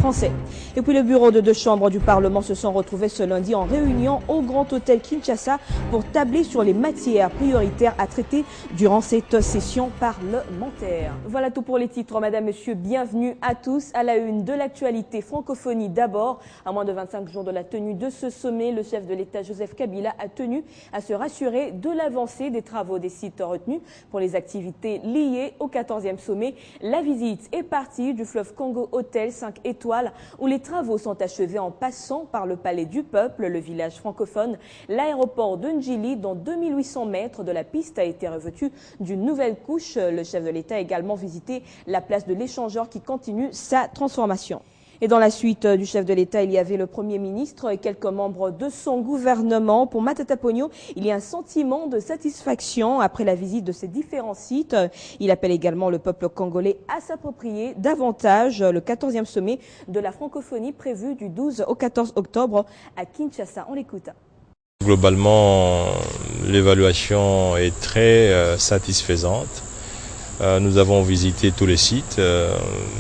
français. Et puis le bureau de deux chambres du Parlement se sont retrouvés ce lundi en réunion au Grand Hôtel Kinshasa pour tabler sur les matières prioritaires à traiter durant cette session parlementaire. Voilà tout pour les titres. Madame, Monsieur, bienvenue à tous à la une de l'actualité francophonie. D'abord, à moins de 25 jours de la tenue de ce sommet, le chef de l'État Joseph Kabila a tenu à se rassurer de l'avancée des travaux des sites retenus pour les activités liées au 14e sommet. La visite est partie du fleuve Congo Hôtel 5 étoiles où les travaux sont achevés en passant par le Palais du Peuple, le village francophone, l'aéroport de Ndjili, dont 2800 mètres de la piste a été revêtu d'une nouvelle couche. Le chef de l'État a également visité la place de l'échangeur qui continue sa transformation. Et dans la suite du chef de l'État, il y avait le Premier ministre et quelques membres de son gouvernement. Pour Matata Ponyo, il y a un sentiment de satisfaction après la visite de ces différents sites. Il appelle également le peuple congolais à s'approprier davantage le 14e sommet de la francophonie prévu du 12 au 14 octobre à Kinshasa. On l'écoute. Globalement, l'évaluation est très satisfaisante. Nous avons visité tous les sites.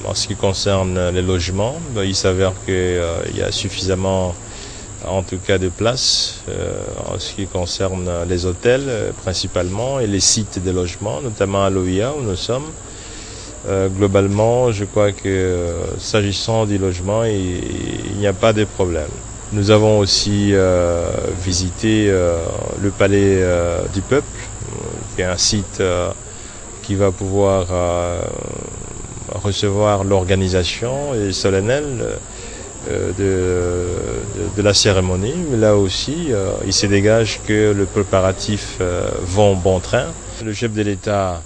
En ce qui concerne les logements, il s'avère qu'il y a suffisamment, en tout cas, de places en ce qui concerne les hôtels principalement et les sites de logements, notamment à l'OIA où nous sommes. Globalement, je crois que s'agissant du logement, il n'y a pas de problème. Nous avons aussi visité le Palais du Peuple, qui est un site qui va pouvoir recevoir l'organisation solennelle de la cérémonie. Mais là aussi, il se dégage que le préparatif va en bon train. Le chef de l'État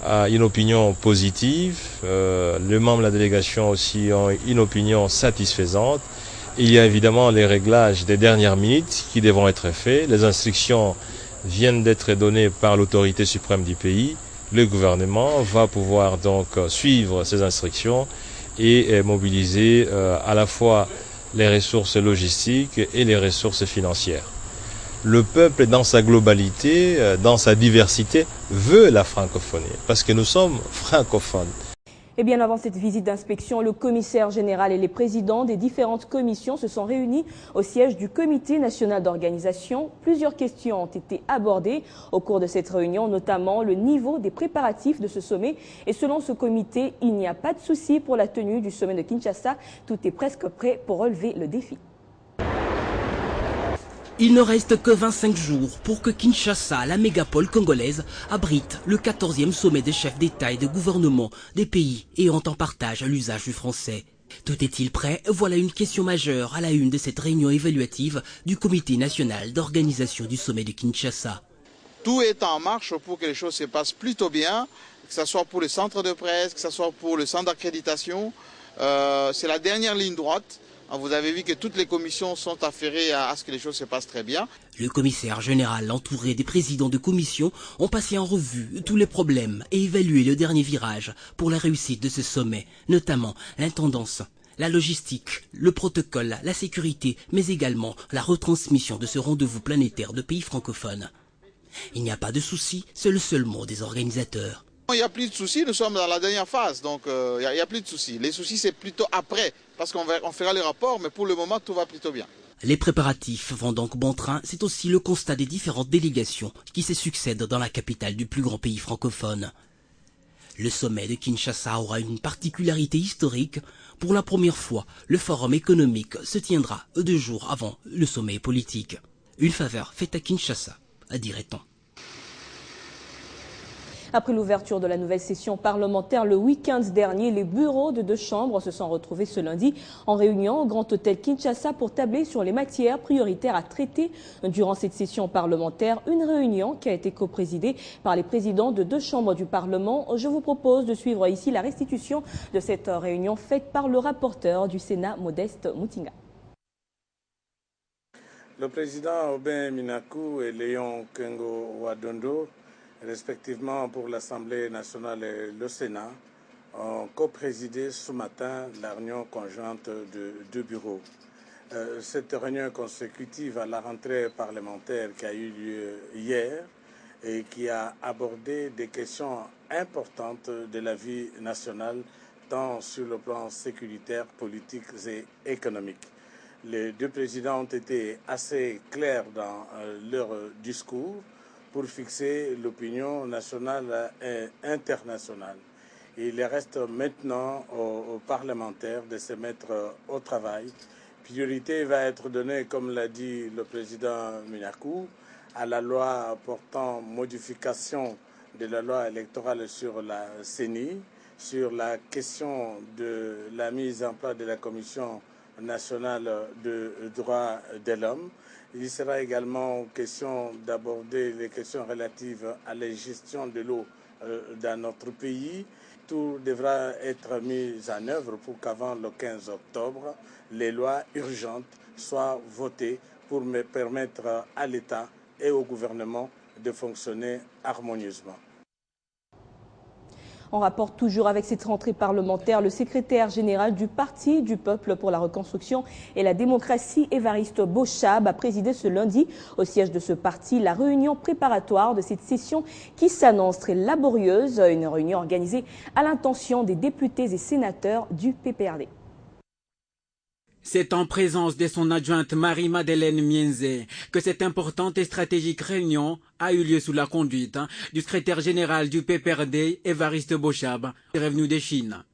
a une opinion positive. Les membres de la délégation aussi ont une opinion satisfaisante. Il y a évidemment les réglages des dernières minutes qui devront être faits. Les instructions viennent d'être données par l'autorité suprême du pays. Le gouvernement va pouvoir donc suivre ces instructions et mobiliser à la fois les ressources logistiques et les ressources financières. Le peuple, dans sa globalité, dans sa diversité, veut la francophonie parce que nous sommes francophones. Et bien avant cette visite d'inspection, le commissaire général et les présidents des différentes commissions se sont réunis au siège du Comité national d'organisation. Plusieurs questions ont été abordées au cours de cette réunion, notamment le niveau des préparatifs de ce sommet. Et selon ce comité, il n'y a pas de souci pour la tenue du sommet de Kinshasa. Tout est presque prêt pour relever le défi. Il ne reste que 25 jours pour que Kinshasa, la mégapole congolaise, abrite le 14e sommet des chefs d'État et de gouvernement des pays ayant en partage l'usage du français. Tout est-il prêt? Voilà une question majeure à la une de cette réunion évaluative du Comité national d'organisation du sommet de Kinshasa. Tout est en marche pour que les choses se passent plutôt bien, que ce soit pour le centre de presse, que ce soit pour le centre d'accréditation. C'est la dernière ligne droite. Vous avez vu que toutes les commissions sont affairées à ce que les choses se passent très bien. Le commissaire général, entouré des présidents de commission, ont passé en revue tous les problèmes et évalué le dernier virage pour la réussite de ce sommet, notamment l'intendance, la logistique, le protocole, la sécurité, mais également la retransmission de ce rendez-vous planétaire de pays francophones. Il n'y a pas de souci, c'est le seul mot des organisateurs. Il n'y a plus de soucis, nous sommes dans la dernière phase, donc il n'y a plus de soucis. Les soucis, c'est plutôt après, parce qu'on fera les rapports, mais pour le moment, tout va plutôt bien. Les préparatifs vont donc bon train, c'est aussi le constat des différentes délégations qui se succèdent dans la capitale du plus grand pays francophone. Le sommet de Kinshasa aura une particularité historique. Pour la première fois, le forum économique se tiendra 2 jours avant le sommet politique. Une faveur faite à Kinshasa, dirait-on. Après l'ouverture de la nouvelle session parlementaire le week-end dernier, les bureaux de deux chambres se sont retrouvés ce lundi en réunion au Grand Hôtel Kinshasa pour tabler sur les matières prioritaires à traiter durant cette session parlementaire. Une réunion qui a été coprésidée par les présidents de deux chambres du Parlement. Je vous propose de suivre ici la restitution de cette réunion faite par le rapporteur du Sénat, Modeste Moutinga. Le président Aubin Minakou et Léon Kengo Wadondo, respectivement pour l'Assemblée nationale et le Sénat, ont co-présidé ce matin la réunion conjointe de deux bureaux. Cette réunion consécutive à la rentrée parlementaire qui a eu lieu hier et qui a abordé des questions importantes de la vie nationale, tant sur le plan sécuritaire, politique et économique. Les deux présidents ont été assez clairs dans leur discours pour fixer l'opinion nationale et internationale. Il reste maintenant aux parlementaires de se mettre au travail. Priorité va être donnée, comme l'a dit le président Minakou, à la loi portant modification de la loi électorale sur la CENI, sur la question de la mise en place de la Commission nationale de droits de l'homme. Il sera également question d'aborder les questions relatives à la gestion de l'eau dans notre pays. Tout devra être mis en œuvre pour qu'avant le 15 octobre, les lois urgentes soient votées pour permettre à l'État et au gouvernement de fonctionner harmonieusement. On rapporte toujours avec cette rentrée parlementaire, le secrétaire général du Parti du Peuple pour la Reconstruction et la Démocratie, Évariste Bochab, a présidé ce lundi au siège de ce parti la réunion préparatoire de cette session qui s'annonce très laborieuse, une réunion organisée à l'intention des députés et sénateurs du PPRD. C'est en présence de son adjointe Marie-Madeleine Mienze que cette importante et stratégique réunion a eu lieu sous la conduite du secrétaire général du PPRD, Évariste Bochab, revenu de Chine.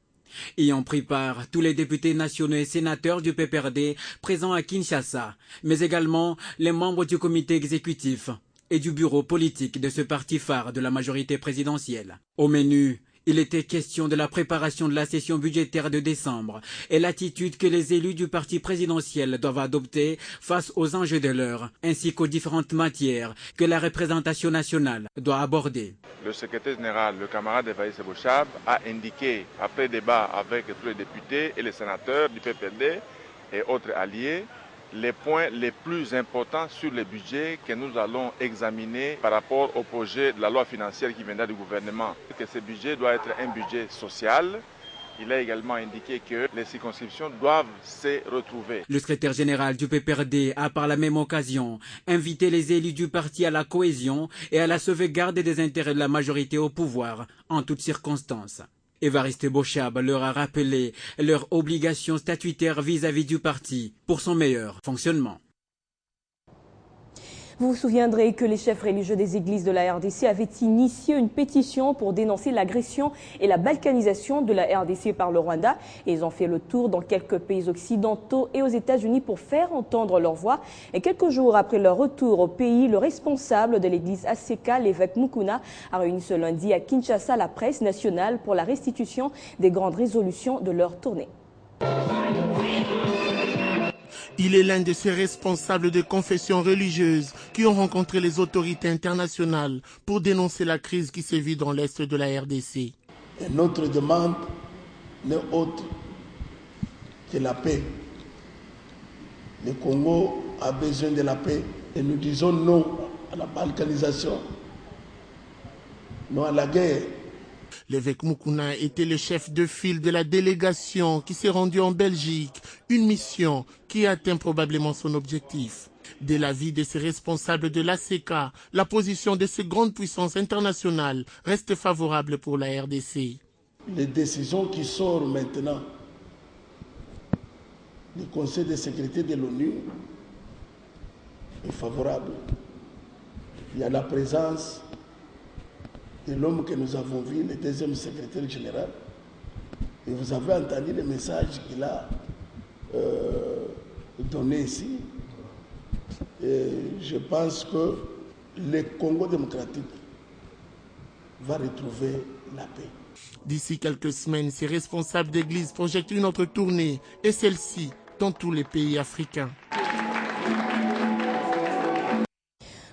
Y ont pris part tous les députés nationaux et sénateurs du PPRD présents à Kinshasa, mais également les membres du comité exécutif et du bureau politique de ce parti phare de la majorité présidentielle. Au menu, il était question de la préparation de la session budgétaire de décembre et l'attitude que les élus du parti présidentiel doivent adopter face aux enjeux de l'heure, ainsi qu'aux différentes matières que la représentation nationale doit aborder. Le secrétaire général, le camarade Évariste Bochab, a indiqué, après débat avec tous les députés et les sénateurs du PPRD et autres alliés, les points les plus importants sur le budget que nous allons examiner par rapport au projet de la loi financière qui viendra du gouvernement. Que ce budget doit être un budget social. Il a également indiqué que les circonscriptions doivent se retrouver. Le secrétaire général du PPRD a par la même occasion invité les élus du parti à la cohésion et à la sauvegarde des intérêts de la majorité au pouvoir en toutes circonstances. Évariste Bochab leur a rappelé leurs obligations statutaires vis-à-vis du parti pour son meilleur fonctionnement. Vous vous souviendrez que les chefs religieux des églises de la RDC avaient initié une pétition pour dénoncer l'agression et la balkanisation de la RDC par le Rwanda. Et ils ont fait le tour dans quelques pays occidentaux et aux États-Unis pour faire entendre leur voix. Et quelques jours après leur retour au pays, le responsable de l'église ACK, l'évêque Mukuna, a réuni ce lundi à Kinshasa la presse nationale pour la restitution des grandes résolutions de leur tournée. Il est l'un de ces responsables de confessions religieuses qui ont rencontré les autorités internationales pour dénoncer la crise qui sévit dans l'est de la RDC. Et notre demande n'est autre que la paix. Le Congo a besoin de la paix et nous disons non à la balkanisation, non à la guerre. L'évêque Mukuna était le chef de file de la délégation qui s'est rendue en Belgique, une mission qui atteint probablement son objectif. De l'avis de ces responsables de l'ACK, la position de ces grandes puissances internationales reste favorable pour la RDC. Les décisions qui sortent maintenant du Conseil de sécurité de l'ONU est favorable. Il y a la présence de l'homme que nous avons vu, le deuxième secrétaire général. Et vous avez entendu le message qu'il a donné ici. Et je pense que le Congo démocratique va retrouver la paix. D'ici quelques semaines, ces responsables d'église projettent une autre tournée, et celle-ci dans tous les pays africains.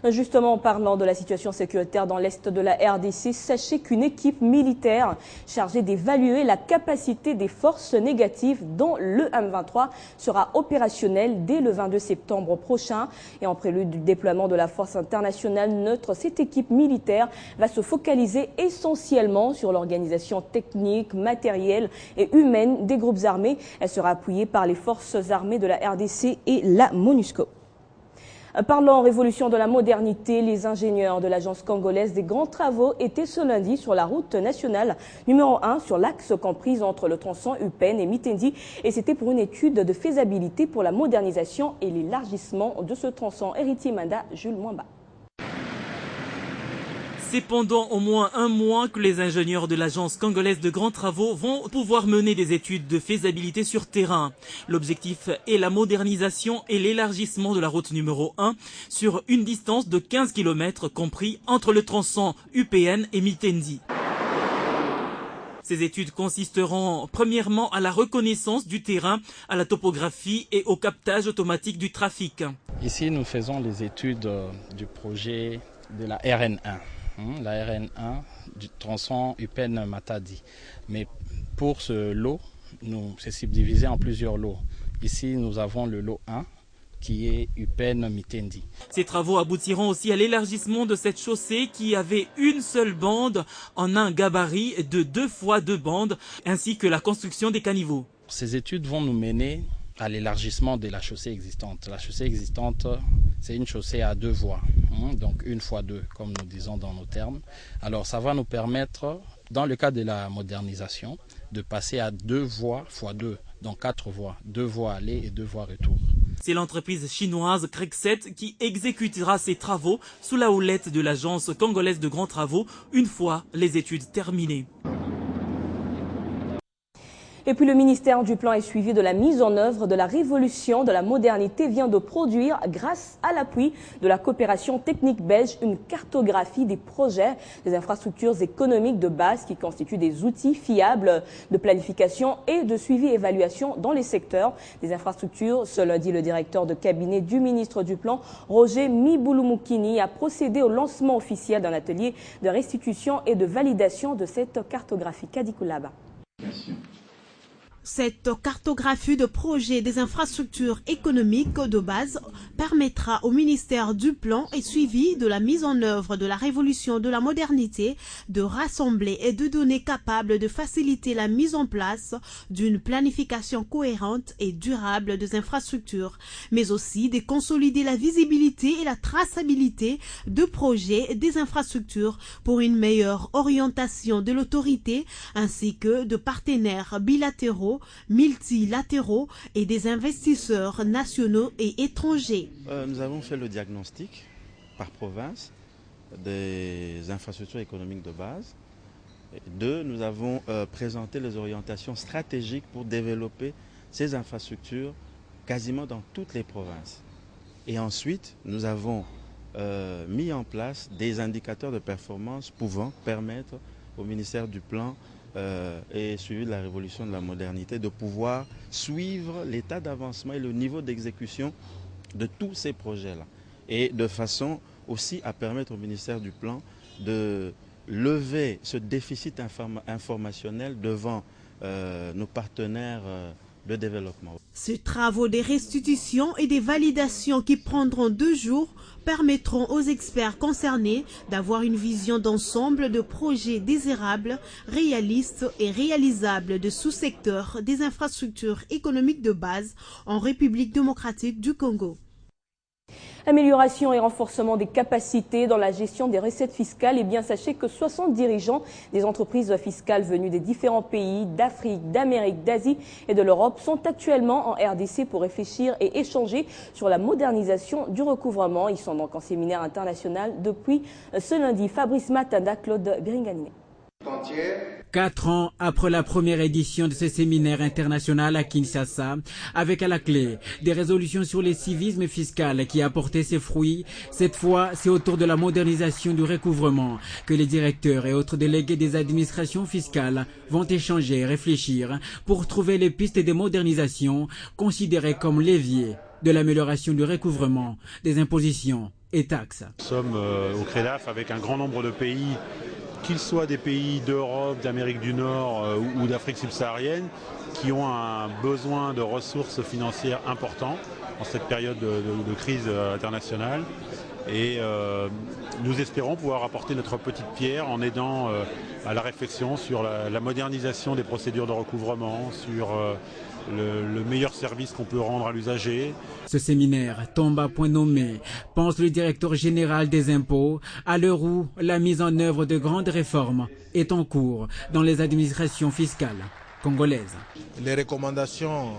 Justement, en parlant de la situation sécuritaire dans l'est de la RDC, sachez qu'une équipe militaire chargée d'évaluer la capacité des forces négatives dans le M23 sera opérationnelle dès le 22 septembre prochain. Et en prélude du déploiement de la force internationale neutre, cette équipe militaire va se focaliser essentiellement sur l'organisation technique, matérielle et humaine des groupes armés. Elle sera appuyée par les forces armées de la RDC et la MONUSCO. Parlant révolution de la modernité, les ingénieurs de l'agence congolaise des grands travaux étaient ce lundi sur la route nationale numéro 1 sur l'axe compris entre le tronçon Upen et Mitendi. Et c'était pour une étude de faisabilité pour la modernisation et l'élargissement de ce tronçon. Héritier Manda, Jules Mwamba. C'est pendant au moins un mois que les ingénieurs de l'agence congolaise de grands travaux vont pouvoir mener des études de faisabilité sur terrain. L'objectif est la modernisation et l'élargissement de la route numéro 1 sur une distance de 15 km compris entre le tronçon UPN et Mitendi. Ces études consisteront premièrement à la reconnaissance du terrain, à la topographie et au captage automatique du trafic. Ici, nous faisons les études du projet de la RN1. La RN1 du tronçon Upen-Matadi. Mais pour ce lot, c'est subdivisé en plusieurs lots. Ici, nous avons le lot 1 qui est Upen-Mitendi. Ces travaux aboutiront aussi à l'élargissement de cette chaussée qui avait une seule bande en un gabarit de 2 x 2 bandes, ainsi que la construction des caniveaux. Ces études vont nous mener à l'élargissement de la chaussée existante. La chaussée existante, c'est une chaussée à 2 voies, donc 1 x 2, comme nous disons dans nos termes. Alors ça va nous permettre, dans le cas de la modernisation, de passer à 2 voies x 2, donc 4 voies, 2 voies aller et 2 voies retour. C'est l'entreprise chinoise Crexet qui exécutera ces travaux sous la houlette de l'agence congolaise de grands travaux une fois les études terminées. Et puis le ministère du Plan et suivi de la mise en œuvre de la révolution de la modernité vient de produire, grâce à l'appui de la coopération technique belge, une cartographie des projets des infrastructures économiques de base qui constituent des outils fiables de planification et de suivi et évaluation dans les secteurs des infrastructures. Ce lundi, le directeur de cabinet du ministre du Plan, Roger Miboulou-Moukini, a procédé au lancement officiel d'un atelier de restitution et de validation de cette cartographie. Kadikoulaba. Cette cartographie de projet des infrastructures économiques de base permettra au ministère du Plan et suivi de la mise en œuvre de la révolution de la modernité de rassembler et de données capables de faciliter la mise en place d'une planification cohérente et durable des infrastructures, mais aussi de consolider la visibilité et la traçabilité de projets des infrastructures pour une meilleure orientation de l'autorité ainsi que de partenaires bilatéraux, multilatéraux et des investisseurs nationaux et étrangers. Nous avons fait le diagnostic par province des infrastructures économiques de base. Deux, nous avons présenté les orientations stratégiques pour développer ces infrastructures quasiment dans toutes les provinces. Et ensuite, nous avons mis en place des indicateurs de performance pouvant permettre au ministère du Plan et suivi de la révolution de la modernité, de pouvoir suivre l'état d'avancement et le niveau d'exécution de tous ces projets-là. Et de façon aussi à permettre au ministère du Plan de lever ce déficit informationnel devant nos partenaires de développement. Ces travaux de restitution et de validation qui prendront 2 jours permettront aux experts concernés d'avoir une vision d'ensemble de projets désirables, réalistes et réalisables de sous-secteurs des infrastructures économiques de base en République démocratique du Congo. Amélioration et renforcement des capacités dans la gestion des recettes fiscales. Eh bien, sachez que 60 dirigeants des entreprises fiscales venues des différents pays d'Afrique, d'Amérique, d'Asie et de l'Europe sont actuellement en RDC pour réfléchir et échanger sur la modernisation du recouvrement. Ils sont donc en séminaire international depuis ce lundi. Fabrice Matanda, Claude Biringaniné. 4 ans après la première édition de ce séminaire international à Kinshasa, avec à la clé des résolutions sur le civisme fiscal qui a porté ses fruits, cette fois c'est autour de la modernisation du recouvrement que les directeurs et autres délégués des administrations fiscales vont échanger et réfléchir pour trouver les pistes de modernisation considérées comme levier de l'amélioration du recouvrement des impositions et taxes. Nous sommes au CREDAF avec un grand nombre de pays, qu'ils soient des pays d'Europe, d'Amérique du Nord ou d'Afrique subsaharienne, qui ont un besoin de ressources financières importants en cette période de crise internationale. Et nous espérons pouvoir apporter notre petite pierre en aidant à la réflexion sur la modernisation des procédures de recouvrement, sur le meilleur service qu'on peut rendre à l'usager. Ce séminaire tombe à point nommé, pense le directeur général des impôts, à l'heure où la mise en œuvre de grandes réformes est en cours dans les administrations fiscales congolaises. Les recommandations